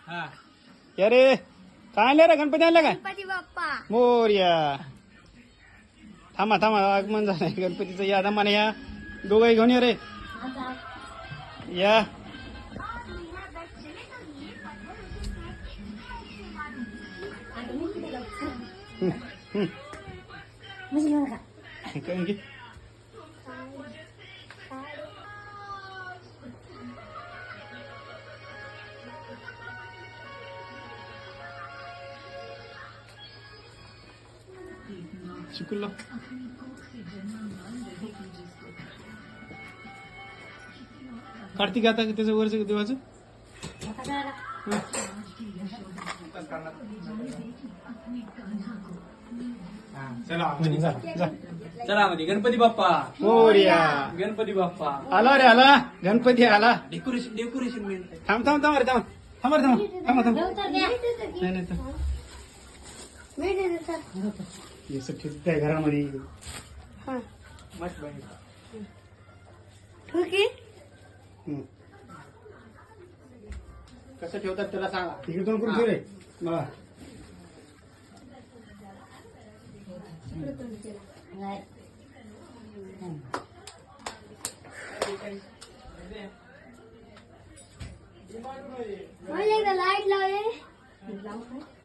अरे काय आणलं रे? गणपती आणला काय? गणपती बाप्पा मोरया. थांबा थांबा, आगमन झालंय गणपतीचं. या दमाने या, दोघंही घेऊन ये रे. या काय की? चिकुल लाव. कार्तिक आता त्याचं वरचं देवाचं. चला मध्ये गणपती बाप्पा मोरया. गणपती बाप्पा आला रे आला, गणपती आला. डेकोरेशन डेकोरेशन मेन थांब थांब थांब रे, थांब थांब रे, थांब थांब थांब. नाही नाही थांब. हे सगळं काय घरामध्ये. मस्त बहिणी हम्म. कसं ठेवतात त्याला सांगा. तिकडे दोन करून ठेव रे मला. लाईट लावले.